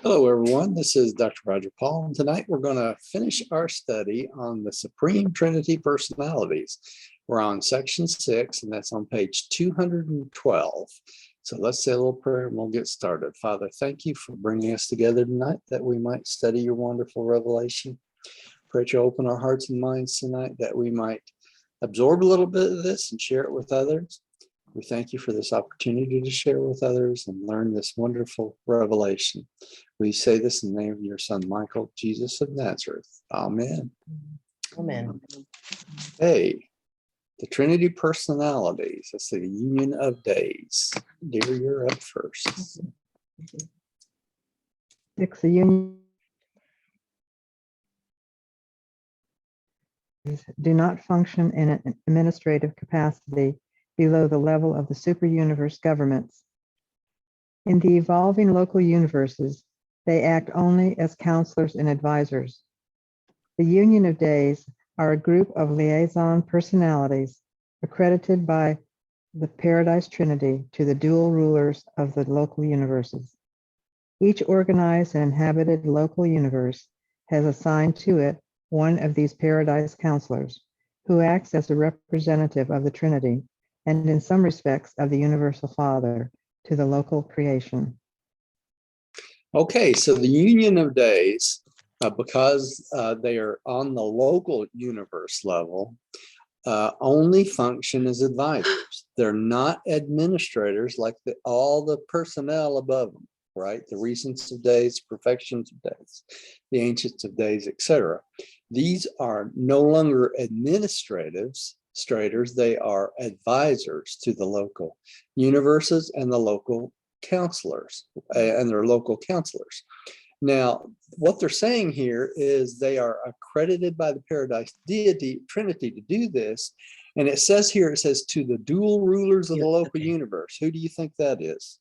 Hello, everyone. This is Dr. Roger Paul, and tonight we're going to finish our study on the Supreme Trinity Personalities. We're on section 6, and that's on page 212. So let's say a little prayer and we'll get started. Father, thank you for bringing us together tonight that we might study your wonderful revelation. Pray to open our hearts and minds tonight that we might absorb a little bit of this and share it with others. We thank you for this opportunity to share with others and learn this wonderful revelation. We say this in the name of your son, Michael, Jesus of Nazareth. Amen. Amen. Hey, the Trinity Personalities. That's the union of days. Dear, you're up first. 6, the union do not function in an administrative capacity below the level of the super-universe governments. In the evolving local universes, they act only as counselors and advisors. The Union of Days are a group of liaison personalities accredited by the Paradise Trinity to the dual rulers of the local universes. Each organized and inhabited local universe has assigned to it one of these Paradise counselors, who acts as a representative of the Trinity and in some respects of the Universal Father to the local creation. Okay, so the union of days, because they are on the local universe level, only function as advisors. They're not administrators like all the personnel above them, right? The recents of days, perfections of days, the ancients of days, etc. These are no longer administrators, they are advisors to the local universes and the local counselors and their local counselors. Now, what they're saying here is they are accredited by the Paradise deity Trinity to do this. And it says here, it says to the dual rulers of the local universe. Who do you think that is?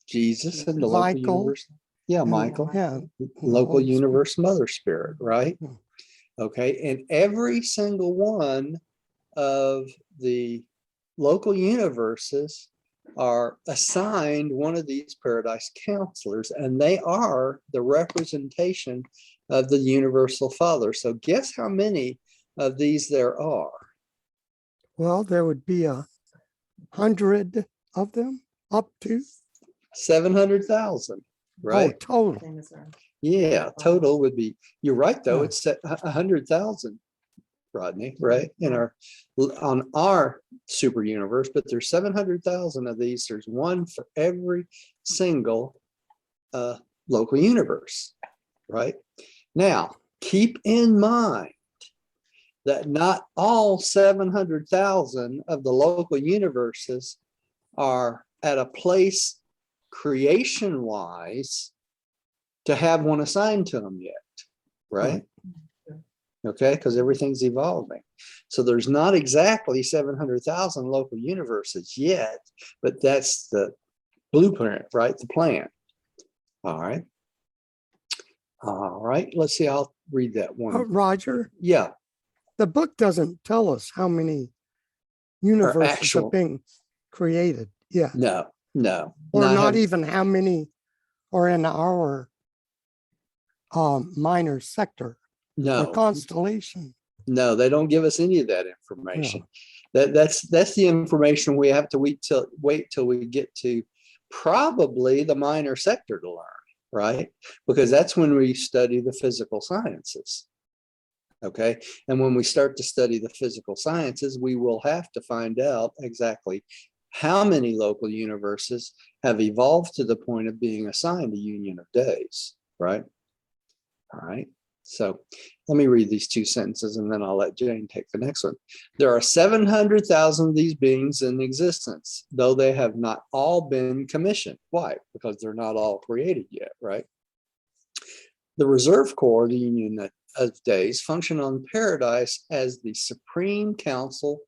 Jesus and the local universe. Yeah, Michael. Yeah. Local universe mother spirit, right? Okay, and every single one of the local universes are assigned one of these Paradise counselors, and they are the representation of the Universal Father. So guess how many of these there are? Well, there would be 100 of them, up to 700,000, right? Oh, total. Yeah, total would be, you're right though, it's 100,000, Rodney, right? On our super universe, but there's 700,000 of these. There's one for every single local universe, right? Now, keep in mind that not all 700,000 of the local universes are at a place creation-wise to have one assigned to them yet, right? Okay, because everything's evolving. So there's not exactly 700,000 local universes yet, but that's the blueprint, right? The plan. All right. All right, let's see, I'll read that one. Roger, Yeah. the book doesn't tell us how many universes are being created. Yeah. No. Or not even how many are in our minor sector. No. Or constellation. No, they don't give us any of that information. That's the information we have to wait till we get to probably the minor sector to learn, right? Because that's when we study the physical sciences. Okay, and when we start to study the physical sciences, we will have to find out exactly how many local universes have evolved to the point of being assigned a union of days, right? All right. So let me read these two sentences and then I'll let Jane take the next one. There are 700,000 of these beings in existence, though they have not all been commissioned. Why? Because they're not all created yet, right? The reserve corps, the union of days, function on Paradise as the supreme council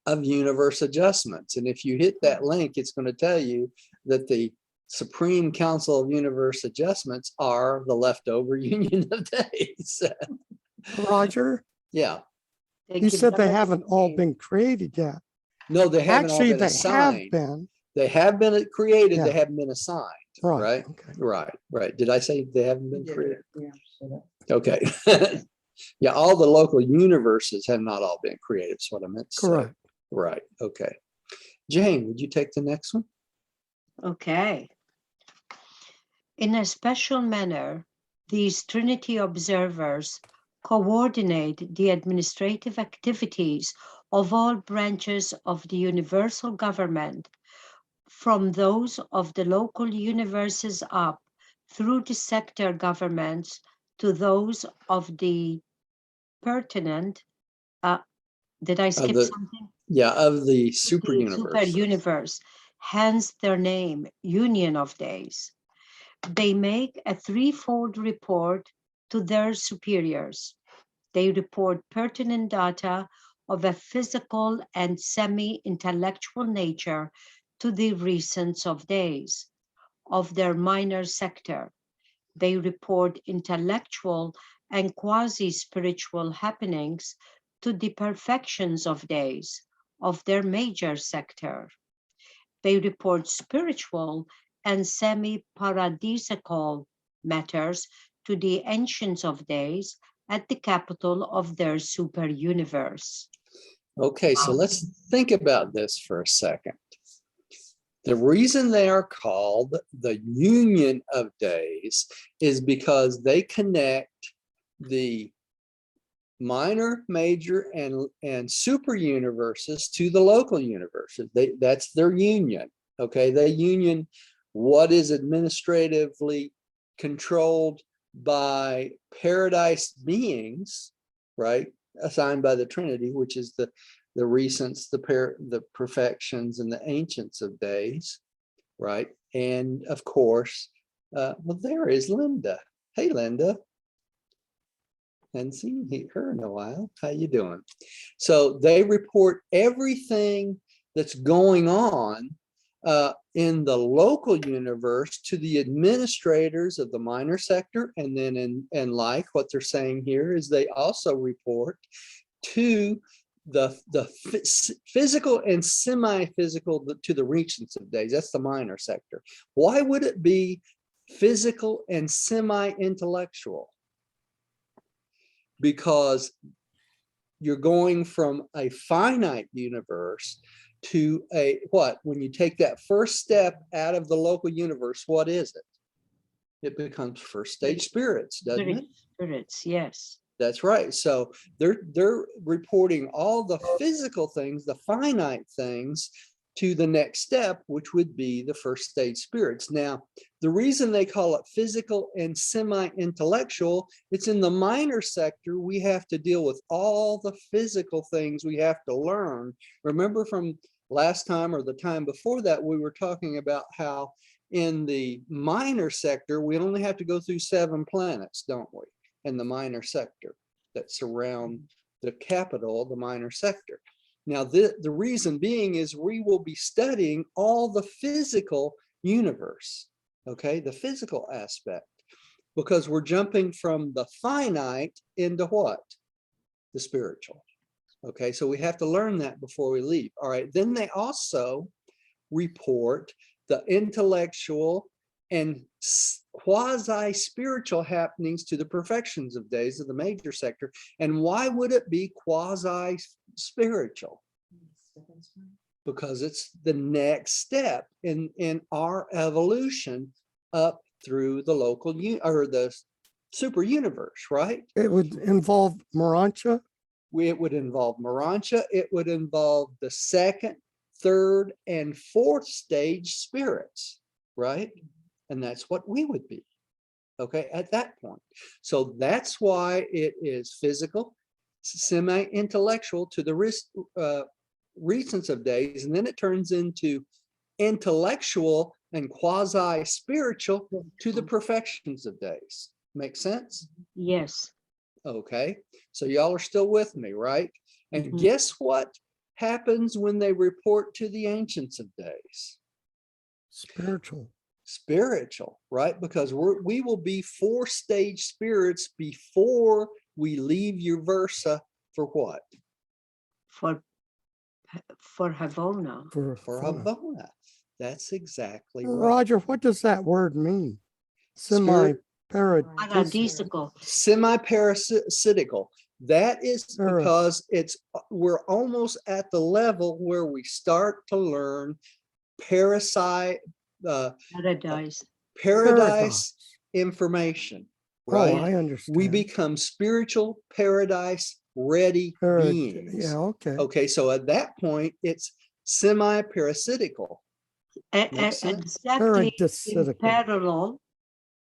of universe adjustments. And if you hit that link, it's going to tell you that the Supreme Council of Universe Adjustments are the leftover union of days. Roger? Yeah. You said they haven't all been created yet. No, they haven't Actually, all been assigned. Have been. They have been created, Yeah. they haven't been assigned. Right. Right. Okay. Right. Did I say they haven't been Yeah, created? we understood it. Okay. Yeah, all the local universes have not all been created, is what I meant to say. Correct. Right. Okay. Jane, would you take the next one? Okay. In a special manner, these Trinity observers coordinate the administrative activities of all branches of the universal government, from those of the local universes up through the sector governments to those of the pertinent. Did I skip something? Yeah, of the super The universe. super universe, hence their name, Union of Days. They make a threefold report to their superiors. They report pertinent data of a physical and semi-intellectual nature to the recents of days of their minor sector. They report intellectual and quasi-spiritual happenings to the perfections of days of their major sector. They report spiritual and semi-paradisical matters to the ancients of days at the capital of their super universe. Okay, so let's think about this for a second. The reason they are called the Union of Days is because they connect the minor, major, and super universes to the local universes. That's their union. Okay, they union what is administratively controlled by paradise beings, right, assigned by the Trinity, which is the recents, the perfections, and the ancients of days, right? And of course, well, there is Linda. Hey, Linda. Hadn't seen her in a while. How you doing? So they report everything that's going on in the local universe to the administrators of the minor sector, and then in like what they're saying here is they also report to the physical and semi-physical to the regents of days. That's the minor sector. Why would it be physical and semi-intellectual? Because you're going from a finite universe to a what? When you take that first step out of the local universe, what is it? It becomes first stage spirits, doesn't it? Spirits, yes. That's right. So they're reporting all the physical things, the finite things, to the next step, which would be the first stage spirits. Now, the reason they call it physical and semi-intellectual, it's in the minor sector, we have to deal with all the physical things we have to learn. Remember from last time or the time before that, we were talking about how in the minor sector, we only have to go through 7 planets, don't we? In the minor sector that surround the capital, the minor sector. Now, the reason being is we will be studying all the physical universe, okay, the physical aspect, because we're jumping from the finite into what? The spiritual. Okay, so we have to learn that before we leave. All right, then they also report the intellectual and quasi-spiritual happenings to the perfections of days of the major sector. And why would it be quasi-spiritual? Because it's the next step in our evolution up through the local or the super universe, right? It would involve Urantia. It would involve Urantia. It would involve the second, third, and fourth stage spirits, right? And that's what we would be, okay, at that point. So that's why it is physical, semi-intellectual to the recents of days, and then it turns into intellectual and quasi-spiritual to the perfections of days. Make sense? Yes. Okay, so y'all are still with me, right? And guess what happens when they report to the ancients of days? Spiritual, right? Because we will be 4-stage spirits before we leave Uversa for what? For Havona. For Havona. That's exactly right. Roger, what does that word mean? Spirit- Paradisical. Semi-parasitical. That is because we're almost at the level where we start to learn paradise information, right? Oh, I understand. We become spiritual paradise ready beings. Yeah, okay. Okay, so at that point, it's semi-parasitical. Exactly in parallel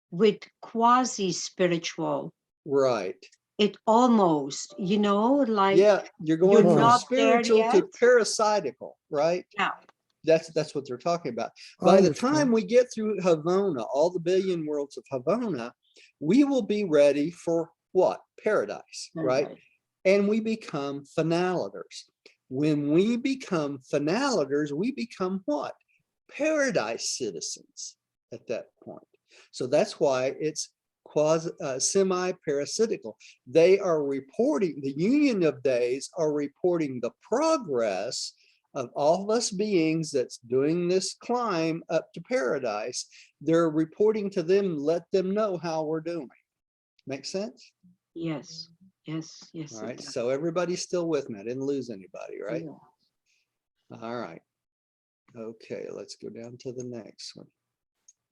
with quasi-spiritual. Right. It almost, like you're going from not spiritual to parasitical, right? Yeah. That's what they're talking about. By the time we get through Havona, all the billion worlds of Havona, we will be ready for what? Paradise, right? And we become finaliters. When we become finaliters, we become what? Paradise citizens at that point. So that's why it's semi-parasitical. They are reporting, the union of days are reporting the progress of all of us beings that's doing this climb up to paradise. They're reporting to them, let them know how we're doing. Make sense? Yes. All right, so everybody's still with me. I didn't lose anybody, right? Yeah. All right. Okay, let's go down to the next one.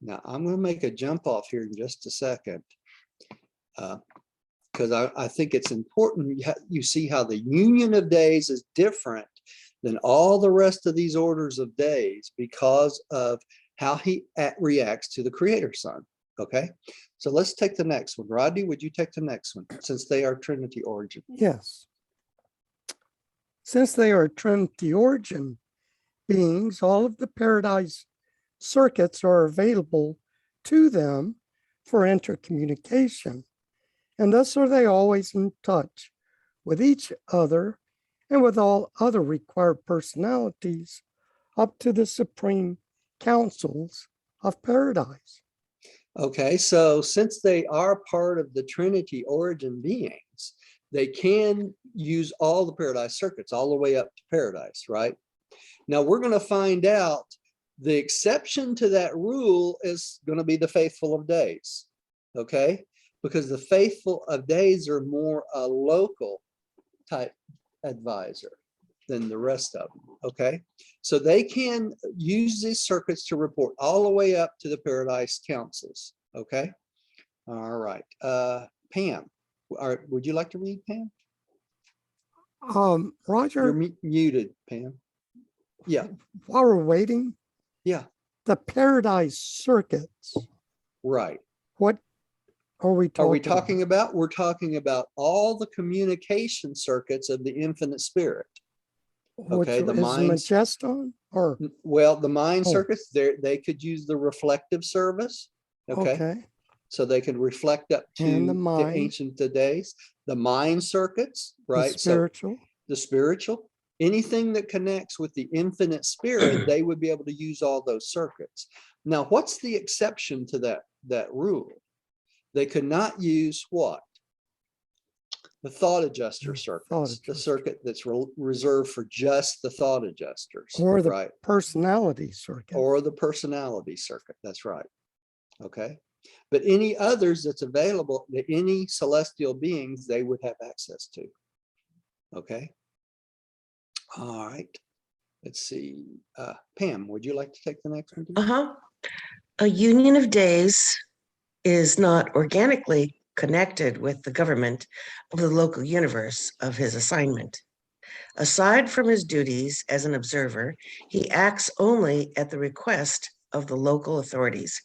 Now, I'm going to make a jump off here in just a second because I think it's important you see how the union of days is different than all the rest of these orders of days because of how he reacts to the Creator Son. Okay, so let's take the next one. Rodney, would you take the next one since they are Trinity origin? Yes. Since they are Trinity origin beings, all of the paradise circuits are available to them for intercommunication, and thus are they always in touch with each other and with all other required personalities up to the supreme councils of paradise. Okay, so since they are part of the Trinity origin beings, they can use all the paradise circuits all the way up to paradise, right? Now we're going to find out the exception to that rule is going to be the faithful of days, okay? Because the faithful of days are more a local type advisor than the rest of them, okay? So they can use these circuits to report all the way up to the paradise councils, okay? All right, Pam, would you like to read, Pam? Roger, you're muted, Pam. Yeah. While we're waiting, yeah, the paradise circuits. Right. What are we talking about? We're talking about all the communication circuits of the infinite spirit. Okay, which the mind Majeston or the mind circuits, they could use the reflective service. Okay. So they could reflect up to the ancient days. The mind circuits, right? The spiritual. So the spiritual. Anything that connects with the infinite spirit, they would be able to use all those circuits. Now, what's the exception to that rule? They could not use what? The thought adjuster circuits, the circuit that's reserved for just the thought adjusters. Or the personality circuit. Or the personality circuit, that's right. Okay. But any others that's available to any celestial beings, they would have access to. Okay. All right. Let's see. Pam, would you like to take the next one? A union of days is not organically connected with the government of the local universe of his assignment. Aside from his duties as an observer, he acts only at the request of the local authorities.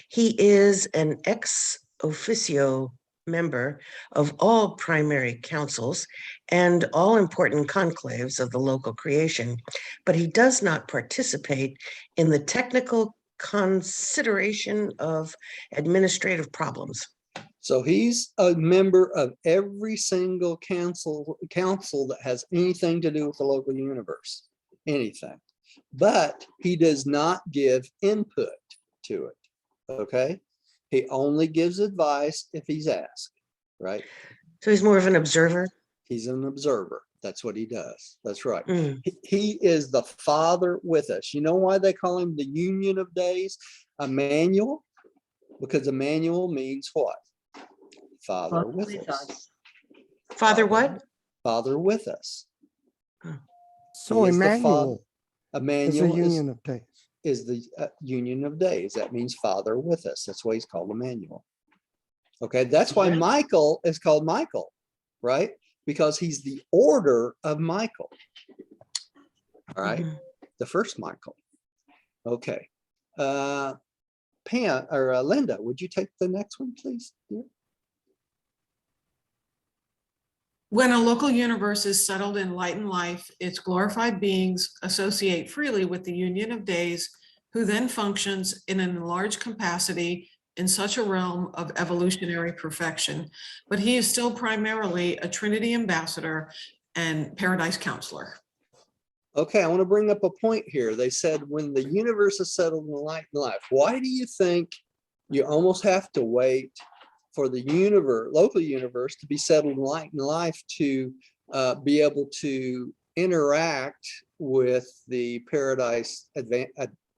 He is an ex officio member of all primary councils and all important conclaves of the local creation, but he does not participate in the technical consideration of administrative problems. So he's a member of every single council that has anything to do with the local universe, anything, but he does not give input to it. Okay. He only gives advice if he's asked, right? So he's more of an observer? He's an observer. That's what he does. That's right. Mm. He is the Father with us. You know why they call him the Union of Days? Emmanuel, because Emmanuel means what? Father with us. Father, what? Father with us. So He is the Emmanuel is a Emmanuel union of days. is the Union of Days. That means Father with us. That's why he's called Emmanuel. Okay, that's why Michael is called Michael, right? Because he's the order of Michael. All right, the first Michael. Okay, Pam or Linda, would you take the next one, please? Dear? When a local universe is settled in light and life, its glorified beings associate freely with the union of days, who then functions in an enlarged capacity in such a realm of evolutionary perfection. But he is still primarily a Trinity ambassador and paradise counselor. Okay, I want to bring up a point here. They said when the universe is settled in light and life. Why do you think you almost have to wait for the universe, local universe, to be settled in light and life to be able to interact with the paradise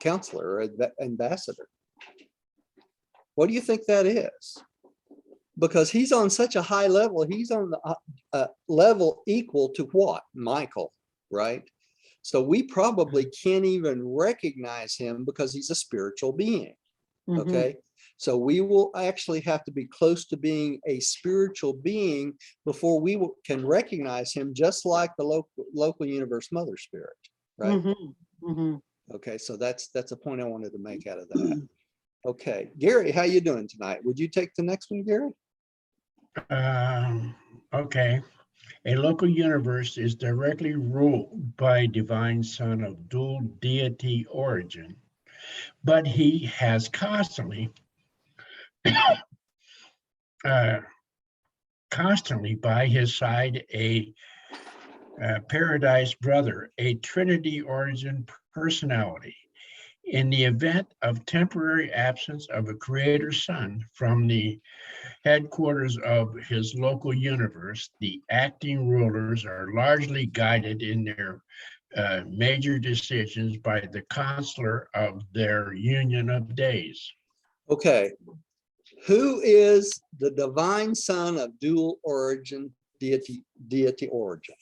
counselor or ambassador? What do you think that is? Because he's on such a high level. He's on the level equal to what? Michael, right? So we probably can't even recognize him because he's a spiritual being. Okay. So we will actually have to be close to being a spiritual being before we can recognize him, just like the local universe mother spirit, right? Okay, so that's a point I wanted to make out of that. Okay, Gary, how you doing tonight? Would you take the next one, Gary? Okay. A local universe is directly ruled by a divine son of dual deity origin, but he has constantly by his side a paradise brother, a Trinity origin personality. In the event of temporary absence of a creator son from the headquarters of his local universe, the acting rulers are largely guided in their major decisions by the counselor of their union of days. Okay, who is the divine son of dual origin deity origin?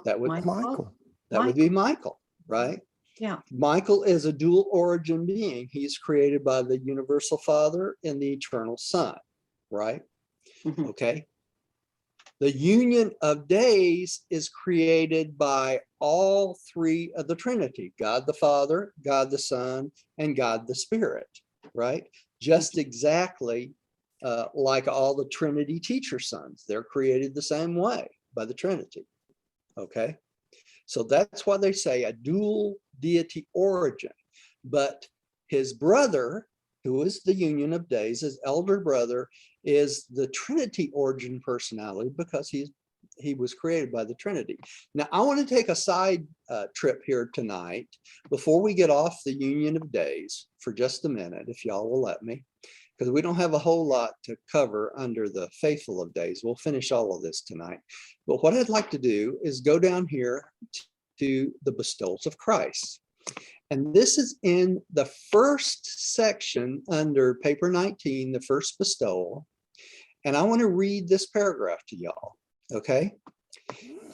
That would Michael. That would be Michael, right? Yeah. Michael is a dual origin being. He's created by the universal Father and the eternal Son, right? Okay. The union of days is created by all three of the Trinity, God the Father, God the Son, and God the Spirit, right? Just exactly like all the Trinity teacher sons. They're created the same way by the Trinity, okay? So that's why they say a dual deity origin. But his brother, who is the union of days, his elder brother, is the Trinity origin personality because he was created by the Trinity. Now, I want to take a side trip here tonight before we get off the union of days for just a minute, if y'all will let me, because we don't have a whole lot to cover under the faithful of days. We'll finish all of this tonight. But what I'd like to do is go down here to the bestowals of Christ. And this is in the first section under paper 19, the first bestowal. And I want to read this paragraph to y'all, okay?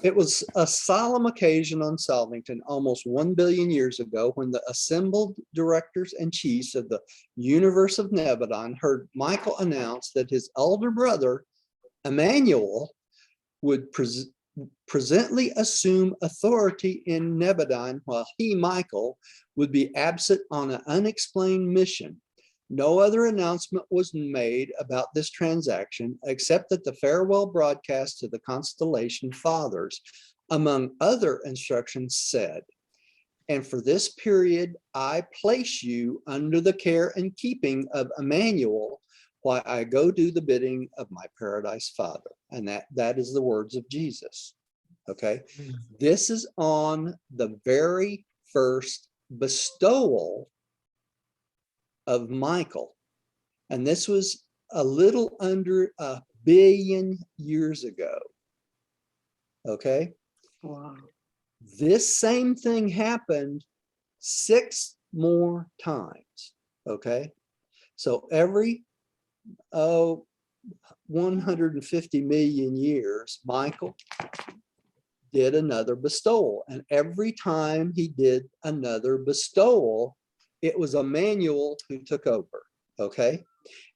It was a solemn occasion on Salvington almost 1 billion years ago when the assembled directors and chiefs of the universe of Nebadon heard Michael announce that his elder brother, Emmanuel, would presently assume authority in Nebadon while he, Michael, would be absent on an unexplained mission. No other announcement was made about this transaction except that the farewell broadcast to the Constellation Fathers, among other instructions, said, "And for this period, I place you under the care and keeping of Emmanuel while I go do the bidding of my paradise Father." And that is the words of Jesus. Okay. This is on the very first bestowal of Michael. And this was a little under 1 billion years ago. Okay. Wow. This same thing happened 6 more times. Okay. So every 150 million years, Michael did another bestowal. And every time he did another bestowal, it was Emmanuel who took over. Okay.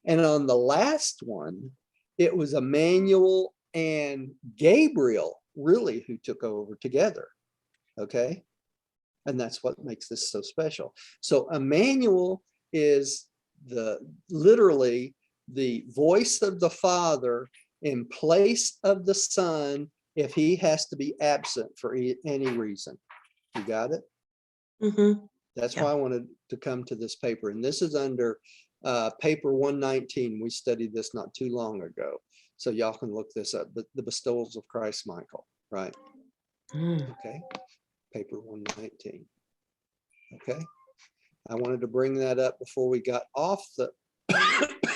And on the last one, it was Emmanuel and Gabriel really who took over together. Okay. And that's what makes this so special. So Emmanuel is literally the voice of the Father in place of the Son if he has to be absent for any reason. You got it? Mhm. That's Yeah. why I wanted to come to this paper. And this is under paper 119. We studied this not too long ago. So y'all can look this up, but the bestowals of Christ Michael, right? Mm. Okay. Paper 119. Okay. I wanted to bring that up before we got off the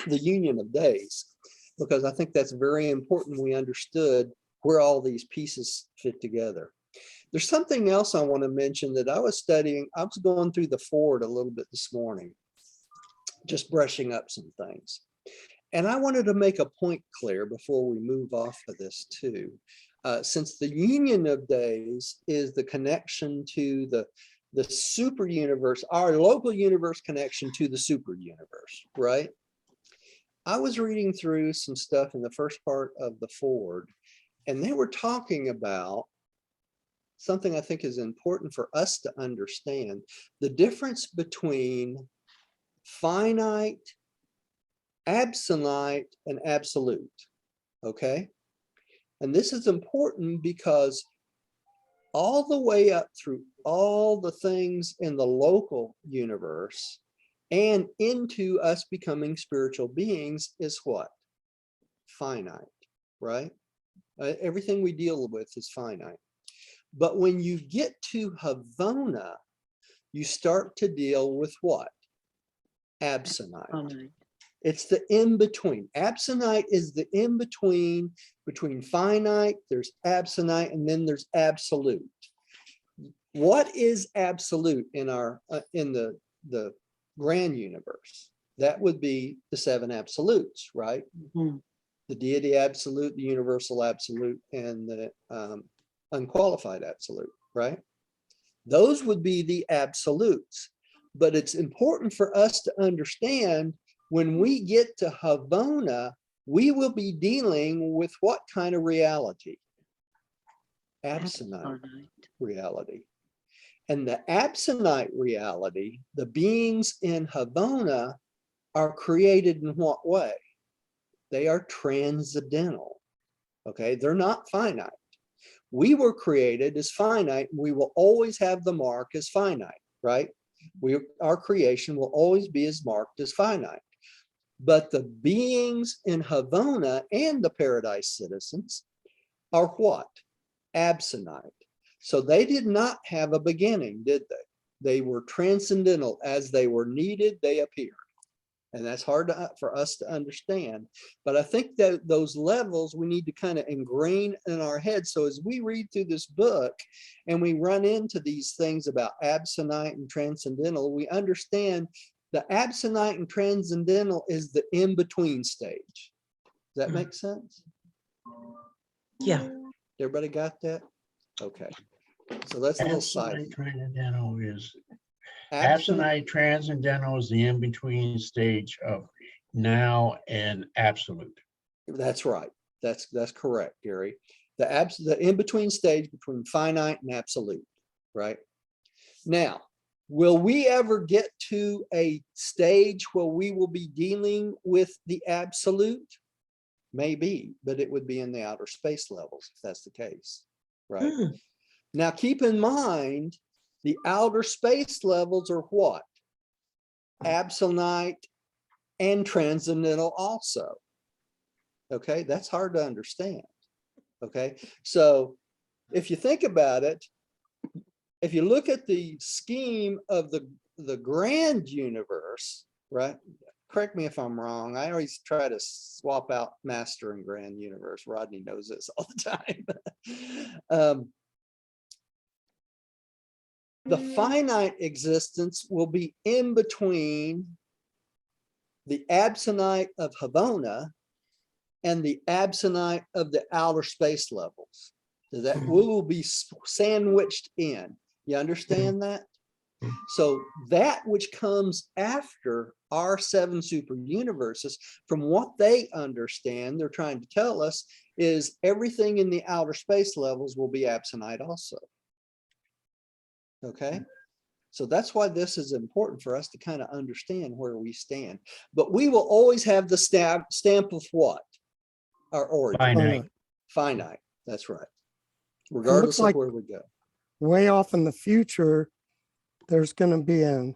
the union of days, because I think that's very important. We understood where all these pieces fit together. There's something else I want to mention that I was studying. I was going through the Ford a little bit this morning, just brushing up some things. And I wanted to make a point clear before we move off of this too. Since the union of days is the connection to the super universe, our local universe connection to the super universe, right? I was reading through some stuff in the first part of the Ford, and they were talking about something I think is important for us to understand: the difference between finite, abstinent, and absolute. Okay. And this is important because all the way up through all the things in the local universe and into us becoming spiritual beings is what? Finite, right? Everything we deal with is finite. But when you get to Havona, you start to deal with what? Abstinent. Finite. It's the in-between. Abstinent is the in-between between finite, there's abstinent, and then there's absolute. What is absolute in our in the grand universe? That would be the 7 absolutes, right? Mhm. The deity absolute, the universal absolute, and the unqualified absolute, right? Those would be the absolutes. But it's important for us to understand when we get to Havona, we will be dealing with what kind of reality? Abstinent Finite. reality. And the abstinent reality, the beings in Havona are created in what way? They are transcendental. Okay, they're not finite. We were created as finite. We will always have the mark as finite, right? Our creation will always be as marked as finite. But the beings in Havona and the paradise citizens are what? Abstinent. So they did not have a beginning, did they? They were transcendental. As they were needed, they appeared. And that's hard for us to understand. But I think that those levels we need to kind of ingrain in our head. So as we read through this book and we run into these things about abstinent and transcendental, we understand the abstinent and transcendental is the in-between stage. Does that make sense? Yeah. Everybody got that? Okay. So that's a little side. Abstinent transcendental is Abstinent, abstinent transcendental is the in-between stage of now and absolute. that's right. That's correct, Gary. The in-between stage between finite and absolute, right? Now, will we ever get to a stage where we will be dealing with the absolute? Maybe, but it would be in the outer space levels if that's the case, right? Mm. Now, keep in mind, the outer space levels are what? Abstinent and transcendental also. Okay, that's hard to understand. Okay, so if you think about it, if you look at the scheme of the grand universe, right? correct me if I'm wrong. I always try to swap out master and grand universe. Rodney knows this all the time. The finite existence will be in between the abstinent of Havona and the abstinent of the outer space levels. That we will be sandwiched in. You understand that? So that which comes after our 7 super universes, from what they understand, they're trying to tell us, is everything in the outer space levels will be abstinent also. Okay, so that's why this is important for us to kind of understand where we stand. But we will always have the stamp of what? Our origin. Finite. Finite, that's right. Regardless of where we go. Way off in the future, there's going to be an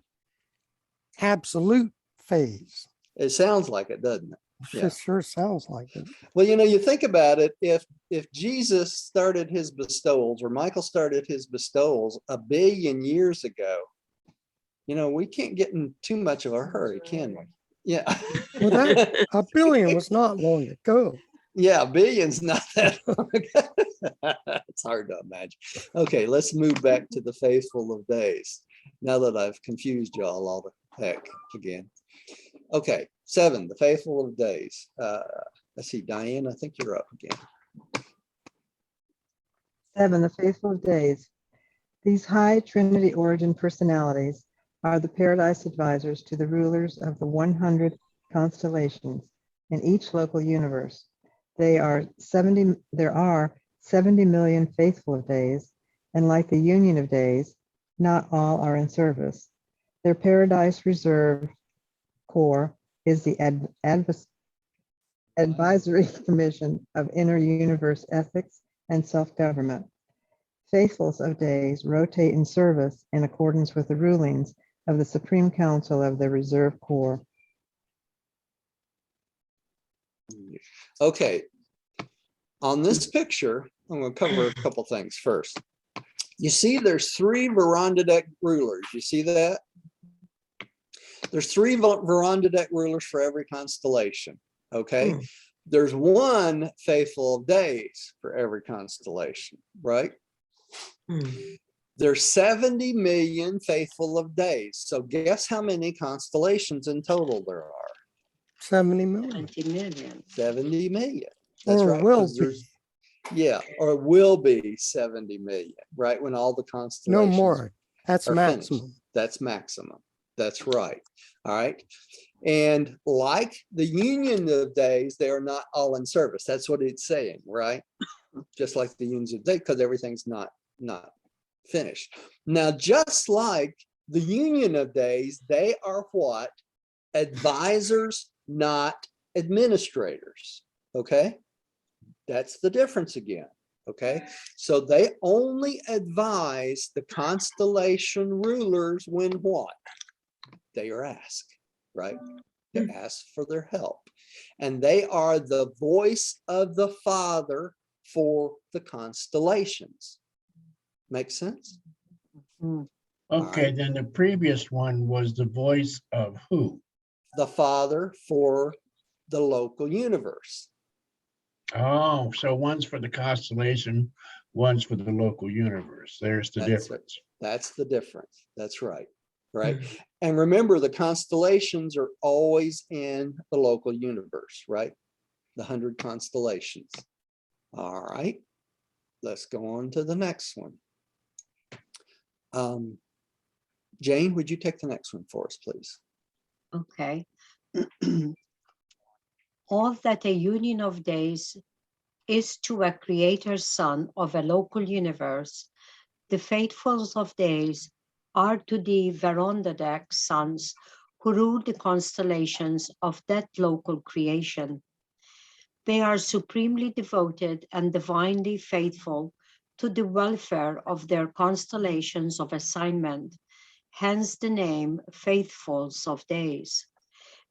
absolute phase. It sounds like it, doesn't it? Yeah. It sure sounds like it. Well, you know, you think about it, if Jesus started his bestowals, or Michael started his bestowals 1 billion years ago, you know, we can't get in too much of a hurry, can we? Yeah. Well, that 1 billion was not long ago. Yeah, 1 billion's not that long ago. It's hard to imagine. Okay, let's move back to the faithful of days. Now that I've confused y'all all the heck again. Okay, 7, the faithful of days. Let's see, Diane, I think you're up again. 7, the faithful of days. These high Trinity origin personalities are the paradise advisors to the rulers of the 100 constellations in each local universe. There are 70 million faithful of days, and like the union of days, not all are in service. Their paradise reserve corps is the advisory commission of inner universe ethics and self-government. Faithfuls of days rotate in service in accordance with the rulings of the Supreme Council of the Reserve Corps. Okay, on this picture, I'm going to cover a couple things first. You see there's 3 Verandadek rulers. You see that? There's 3 Verandadek rulers for every constellation, okay? There's 1 faithful of days for every constellation, right? There's 70 million faithful of days. So guess how many constellations in total there are? 70 million. 20 million. 70 million. That's Or right. will 'cause be. there's, yeah, or will be 70 million, right? When all the No constellations more. That's are maximum. finished. That's maximum. That's right. All right. And like the union of days, they are not all in service. That's what it's saying, right? Just like the unions of days, because everything's not finished. Now, just like the union of days, they are what? Advisors, not administrators. Okay. That's the difference again. Okay. So they only advise the constellation rulers when what? They are asked, right? They ask for their help. And they are the voice of the Father for the constellations. Make sense? Okay, then the previous one was the voice of who? The Father for the local universe. Oh, so one's for the constellation, one's for the local universe. There's the That's difference. That's the difference. That's right. Right. And remember, the constellations are always in the local universe, right? The 100 constellations. All right. Let's go on to the next one. Jane, would you take the next one for us, please? Okay. All that a union of days is to a creator's son of a local universe, the faithfuls of days are to the Verandadek sons who rule the constellations of that local creation. They are supremely devoted and divinely faithful to the welfare of their constellations of assignment, hence the name Faithfuls of Days.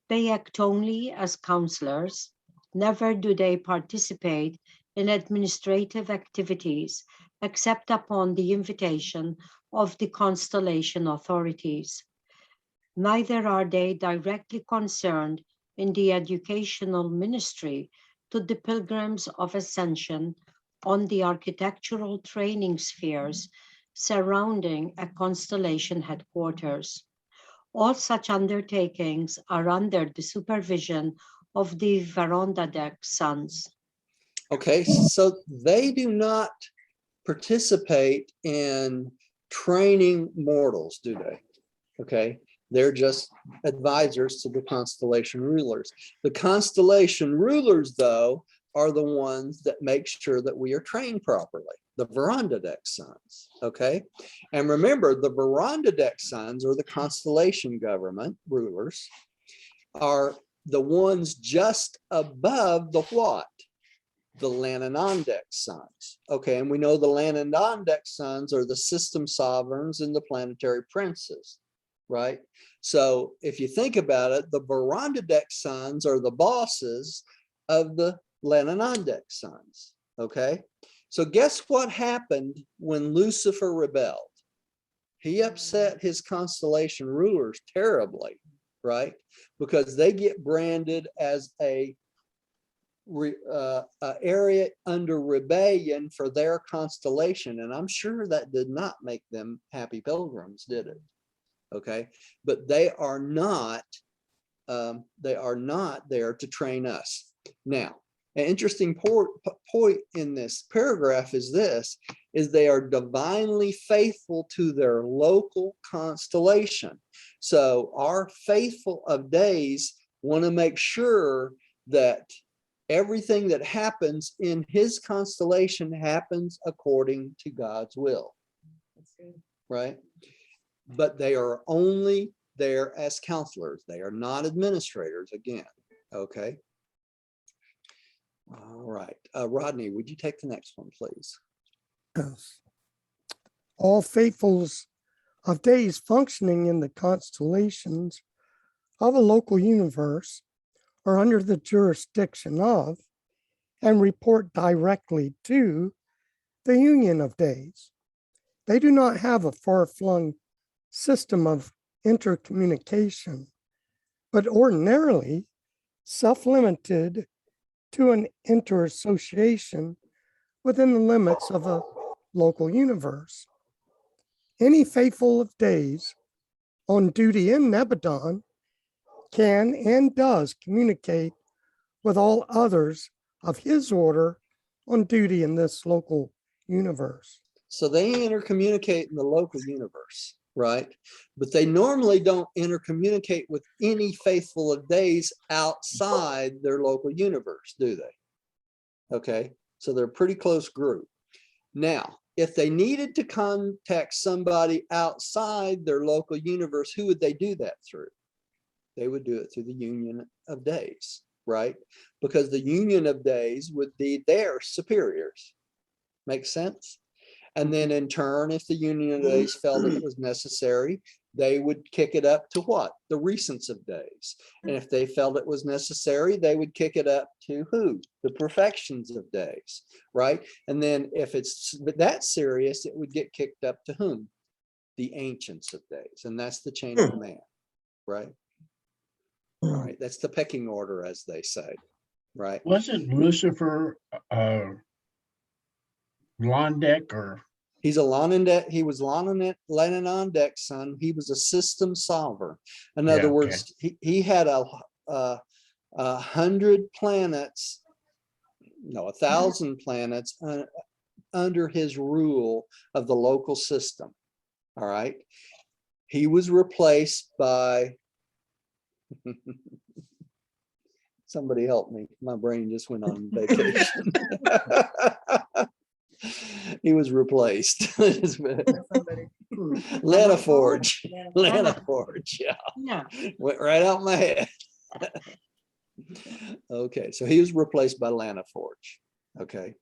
They act only as counselors, never do they participate in administrative activities except upon the invitation of the constellation authorities. Neither are they directly concerned in the educational ministry to the pilgrims of ascension on the architectural training spheres surrounding a constellation headquarters. All such undertakings are under the supervision of the veranda deck sons. Okay, so they do not participate in training mortals, do they? Okay, they're just advisors to the constellation rulers. The constellation rulers, though, are the ones that make sure that we are trained properly, the veranda deck sons. Okay, and remember, the veranda deck sons, or the constellation government rulers, are the ones just above the what? The Lananondex sons. Okay, and we know the Lananondex sons are the system sovereigns and the planetary princes, right? So if you think about it, the Verandadex sons are the bosses of the Lananondex sons. Okay, so guess what happened when Lucifer rebelled? He upset his constellation rulers terribly, right? Because they get branded as a area under rebellion for their constellation, and I'm sure that did not make them happy pilgrims, did it? Okay, but they are not there to train us. Now, an interesting point in this paragraph is they are divinely faithful to their local constellation. So our faithful of days want to make sure that everything that happens in his constellation happens according to God's will, right? But they are only there as counselors. They are not administrators again, okay? All right, Rodney, would you take the next one, please? Yes. All faithfuls of days functioning in the constellations of a local universe are under the jurisdiction of and report directly to the union of days. They do not have a far-flung system of intercommunication, but ordinarily self-limited to an interassociation within the limits of a local universe. Any faithful of days on duty in Nebadon can and does communicate with all others of his order on duty in this local universe. So they intercommunicate in the local universe, right? But they normally don't intercommunicate with any faithful of days outside their local universe, do they? Okay, so they're a pretty close group. Now, if they needed to contact somebody outside their local universe, who would they do that through? They would do it through the union of days, right? Because the union of days would be their superiors. Make sense? And then in turn, if the union of days felt it was necessary, they would kick it up to what? The regents of days. And if they felt it was necessary, they would kick it up to who? The perfections of days, right? And then if it's that serious, it would get kicked up to whom? The ancients of days. And that's the chain of command, right? All right, that's the pecking order, as they say, right? Wasn't Lucifer Londek or? He's a Lananondex, he was Lananondex son. He was a system solver. In other words, he had a 100 planets, no, 1,000 planets under his rule of the local system. All right. He was replaced by somebody help me. My brain just went on vacation. He was replaced. Lana Forge. Yeah. Went right out my head. Okay, so he was replaced by Lana Forge. Okay.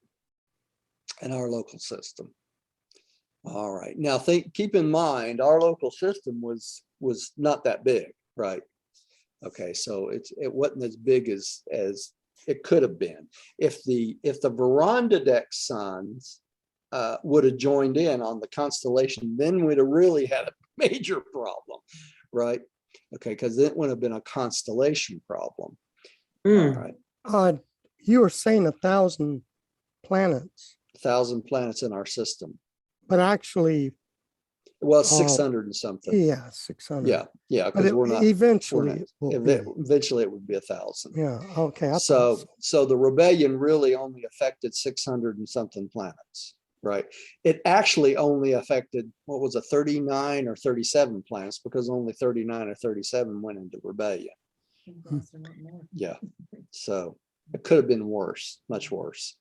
In our local system. All right. Now keep in mind our local system was not that big, right? Okay, so it wasn't as big as it could have been. If the Verandadex sons would have joined in on the constellation, then we'd have really had a major problem, right? Okay, because it would have been a constellation problem. Mm. All right, You were saying 1,000 planets, 1,000 planets in our system. but actually, Well, 600 and something. yeah, 600. Yeah, yeah, But because we're not. eventually it will be. Eventually, it would be 1,000. Yeah. Okay. I So, thought so the rebellion really only affected 600 and something planets, right? It actually only affected, what was it, 39 or 37 planets, because only 39 or 37 went into rebellion. Yeah. So it could have been worse, much worse.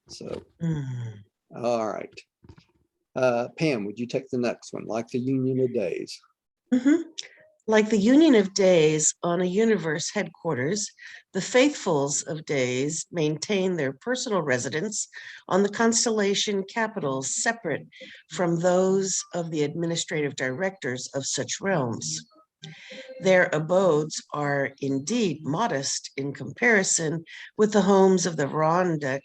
So, Mm. all right. Pam, would you take the next one? Like the Union of Days. Mhm. Like the Union of Days on a universe headquarters, the faithfuls of days maintain their personal residence on the constellation capitals separate from those of the administrative directors of such realms. Their abodes are indeed modest in comparison with the homes of the Rondadek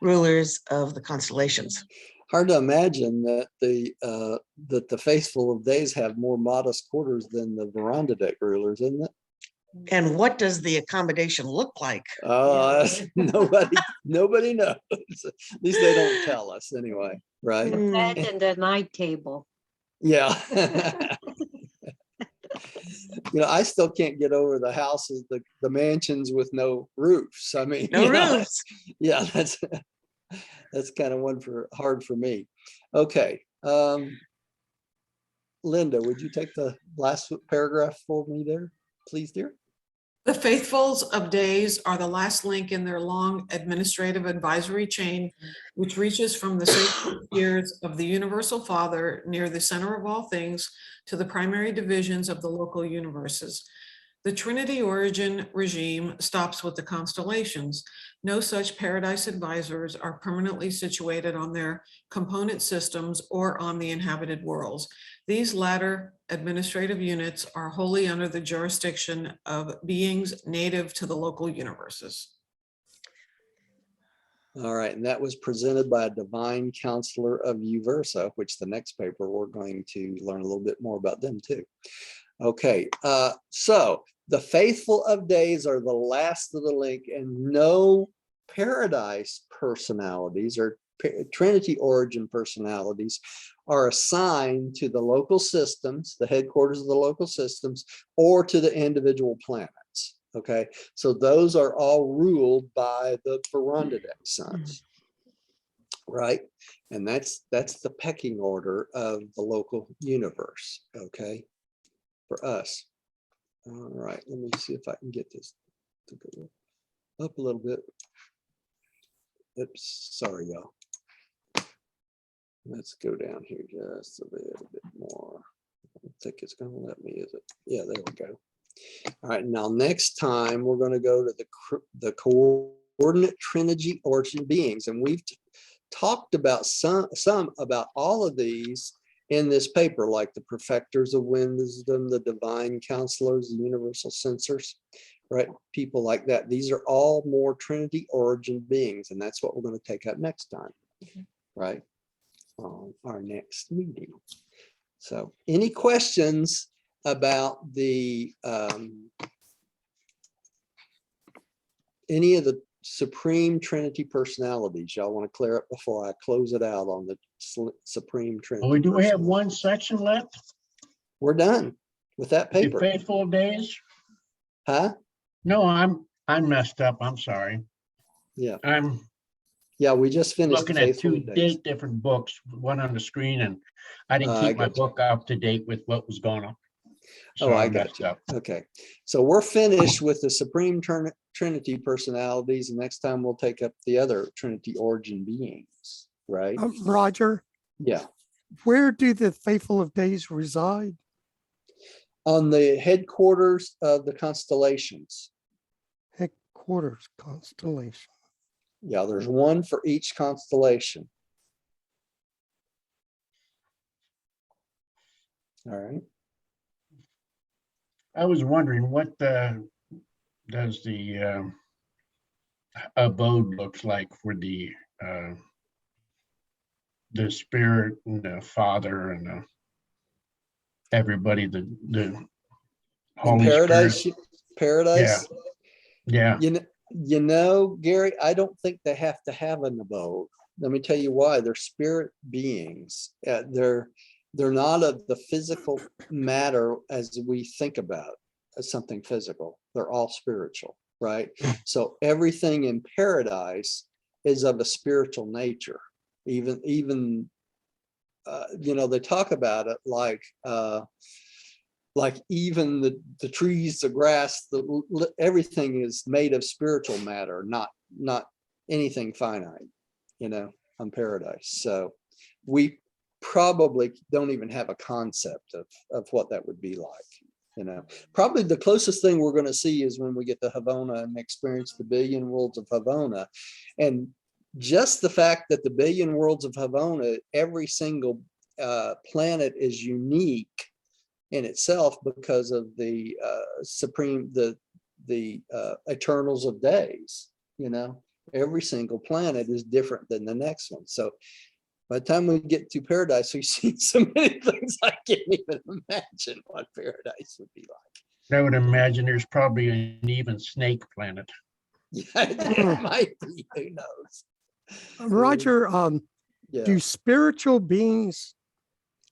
rulers of the constellations. Hard to imagine that the faithful of days have more modest quarters than the veranda deck rulers, isn't it? And what does the accommodation look like? Nobody knows. At least they don't tell us anyway, right? Mm. Bed and the night table. Yeah. I still can't get over the houses, the mansions with no roofs. I mean, No roofs. Yeah, that's kind of hard for me. Okay. Linda, would you take the last paragraph for me there, please, dear? The faithfuls of days are the last link in their long administrative advisory chain, which reaches from the sacred spheres of the Universal Father near the center of all things to the primary divisions of the local universes. The Trinity origin regime stops with the constellations. No such paradise advisors are permanently situated on their component systems or on the inhabited worlds. These latter administrative units are wholly under the jurisdiction of beings native to the local universes. All right, and that was presented by a divine counselor of Uversa, which the next paper we're going to learn a little bit more about them too. Okay, so the faithful of days are the last of the link, and no paradise personalities or Trinity origin personalities are assigned to the local systems, the headquarters of the local systems, or to the individual planets. Okay, so those are all ruled by the Verandadek sons, right? And that's the pecking order of the local universe. Okay, for us. All right, let me see if I can get this to go up a little bit. Oops, sorry, y'all. Let's go down here just a little bit more. I don't think it's going to let me, is it? Yeah, there we go. All right, now next time we're going to go to the coordinate Trinity origin beings, and we've talked about some about all of these in this paper, like the perfecters of wisdom, the divine counselors, the universal censors, right? People like that. These are all more Trinity origin beings, and that's what we're going to take up next time, right? On our next meeting. So any questions about the any of the Supreme Trinity personalities y'all want to clear up before I close it out on the Supreme Trinity? Oh, do we have one section left? We're done with that The paper. faithful days? Huh? No, I'm messed up. I'm sorry. Yeah. Yeah, we just finished looking at Faithful two Days. different books, one on the screen, and I didn't I keep my got you. book up to date with what was going on. So I I got messed you. up. Okay, so we're finished with the Supreme Trinity personalities, and next time we'll take up the other Trinity origin beings, right? Roger, Yeah, where do the faithful of days reside? on the headquarters of the constellations. Headquarters constellation. Yeah, there's one for each constellation. All right. I was wondering what does the abode looks like for the spirit and the father and everybody the In Holy paradise, Spirit. paradise. Yeah. You know, Gary, I don't think they have to have an abode. Let me tell you why. They're spirit beings. They're not of the physical matter as we think about as something physical. They're all spiritual, right? So everything in paradise is of a spiritual nature. Even you know, they talk about it like even the trees, the grass, everything is made of spiritual matter, not anything finite, you know, on paradise. So we probably don't even have a concept of what that would be like, you know. Probably the closest thing we're going to see is when we get to Havona and experience the billion worlds of Havona. And just the fact that the billion worlds of Havona, every single planet is unique in itself because of the eternals of days, you know. Every single planet is different than the next one. So by the time we get to paradise, we've seen so many things I can't even imagine what paradise would be like. I would imagine there's probably an even snake planet. Yeah, there might be, who knows. Roger, Yeah. do spiritual beings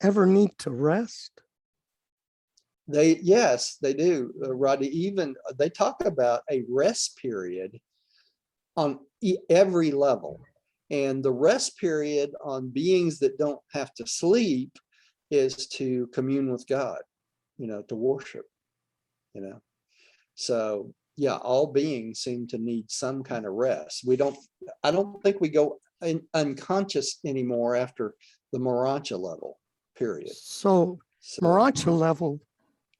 ever need to rest? Yes, they do, Rodney. Even they talk about a rest period on every level. And the rest period on beings that don't have to sleep is to commune with God, you know, to worship, you know. So yeah, all beings seem to need some kind of rest. I don't think we go unconscious anymore after the Urantia level, period. So Urantia level,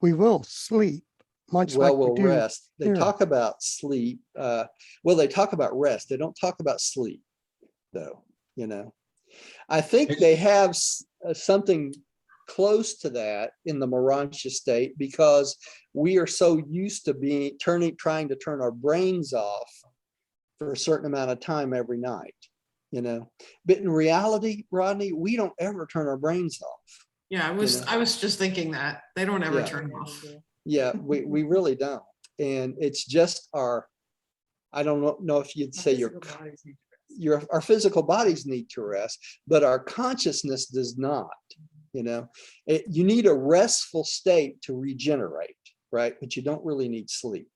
we will sleep, much like we we'll do rest. They here. talk about sleep. Well, they talk about rest. They don't talk about sleep, though, you know. I think they have something close to that in the Urantia state because we are so used to trying to turn our brains off for a certain amount of time every night, you know. But in reality, Rodney, we don't ever turn our brains off. Yeah, I was just thinking that they don't ever turn off. Yeah, we really don't. And it's just I don't know if you'd say our physical bodies need to rest, but our consciousness does not, you know. You need a restful state to regenerate, right? But you don't really need sleep.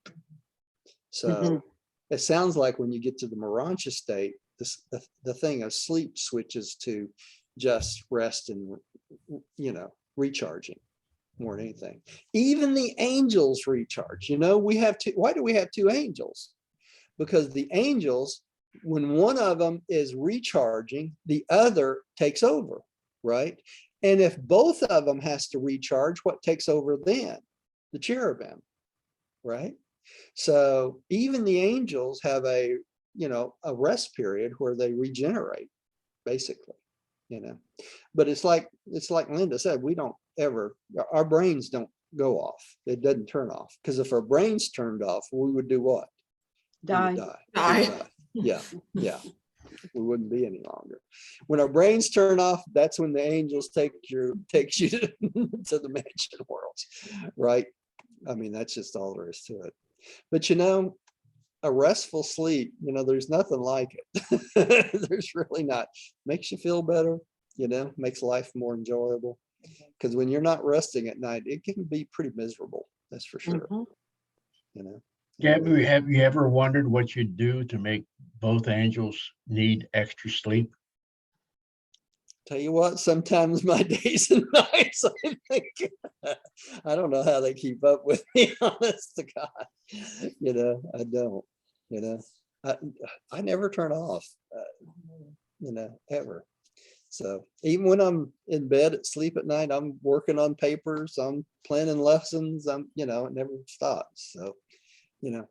So it sounds like when you get to the Urantia state, the thing of sleep switches to just rest and, you know, recharging more than anything. Even the angels recharge. You know, why do we have two angels? Because the angels, when one of them is recharging, the other takes over, right? And if both of them has to recharge, what takes over then? The cherubim, right? So even the angels have a rest period where they regenerate, basically, you know. But it's like Linda said, our brains don't go off. It doesn't turn off. Because if our brains turned off, we would do what? Die. We would die. Yeah. We wouldn't be any longer. When our brains turn off, that's when the angels takes you to the mansion worlds, right? I mean, that's just all there is to it. But you know, a restful sleep, you know, there's nothing like it. There's really not. Makes you feel better, you know, makes life more enjoyable. Because when you're not resting at night, it can be pretty miserable. That's for sure. You know. Have you ever wondered what you'd do to make both angels need extra sleep? Tell you what, sometimes my days and nights, I think, I don't know how they keep up with me, honest to God. You know, I don't, you know, I never turn off, you know, ever. So even when I'm in bed at sleep at night, I'm working on papers, I'm planning lessons, you know, it never stops. So, you know,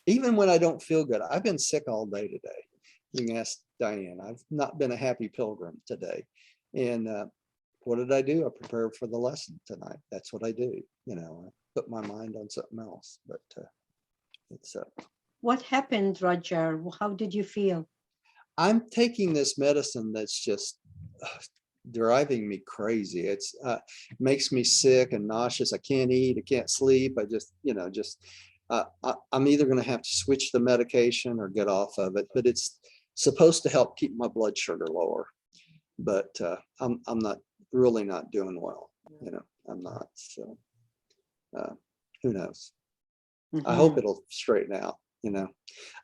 even when I don't feel good, I've been sick all day today. You can ask Diane. I've not been a happy pilgrim today. And what did I do? I prepared for the lesson tonight. That's what I do. You know, I put my mind on something else. But it's What happened, Roger? How did you feel? I'm taking this medicine that's just driving me crazy. It's makes me sick and nauseous. I can't eat. I can't sleep. I just, I'm either going to have to switch the medication or get off of it. But it's supposed to help keep my blood sugar lower. But I'm not really not doing well. I'm not. So who knows? I hope it'll straighten out.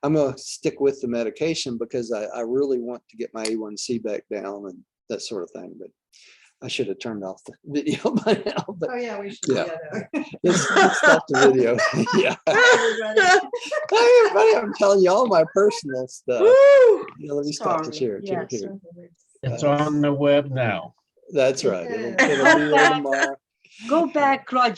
I'm going to stick with the medication because I really want to get my A1C back down and that sort of thing. But I should have turned off the video by now. But Yeah, we should. yeah. Let's stop the video. Yeah. Hi, everybody. I'm telling you all my personal stuff. Let me stop the share. Here. It's on the web now. That's right. It'll be there tomorrow. Go back, Roger.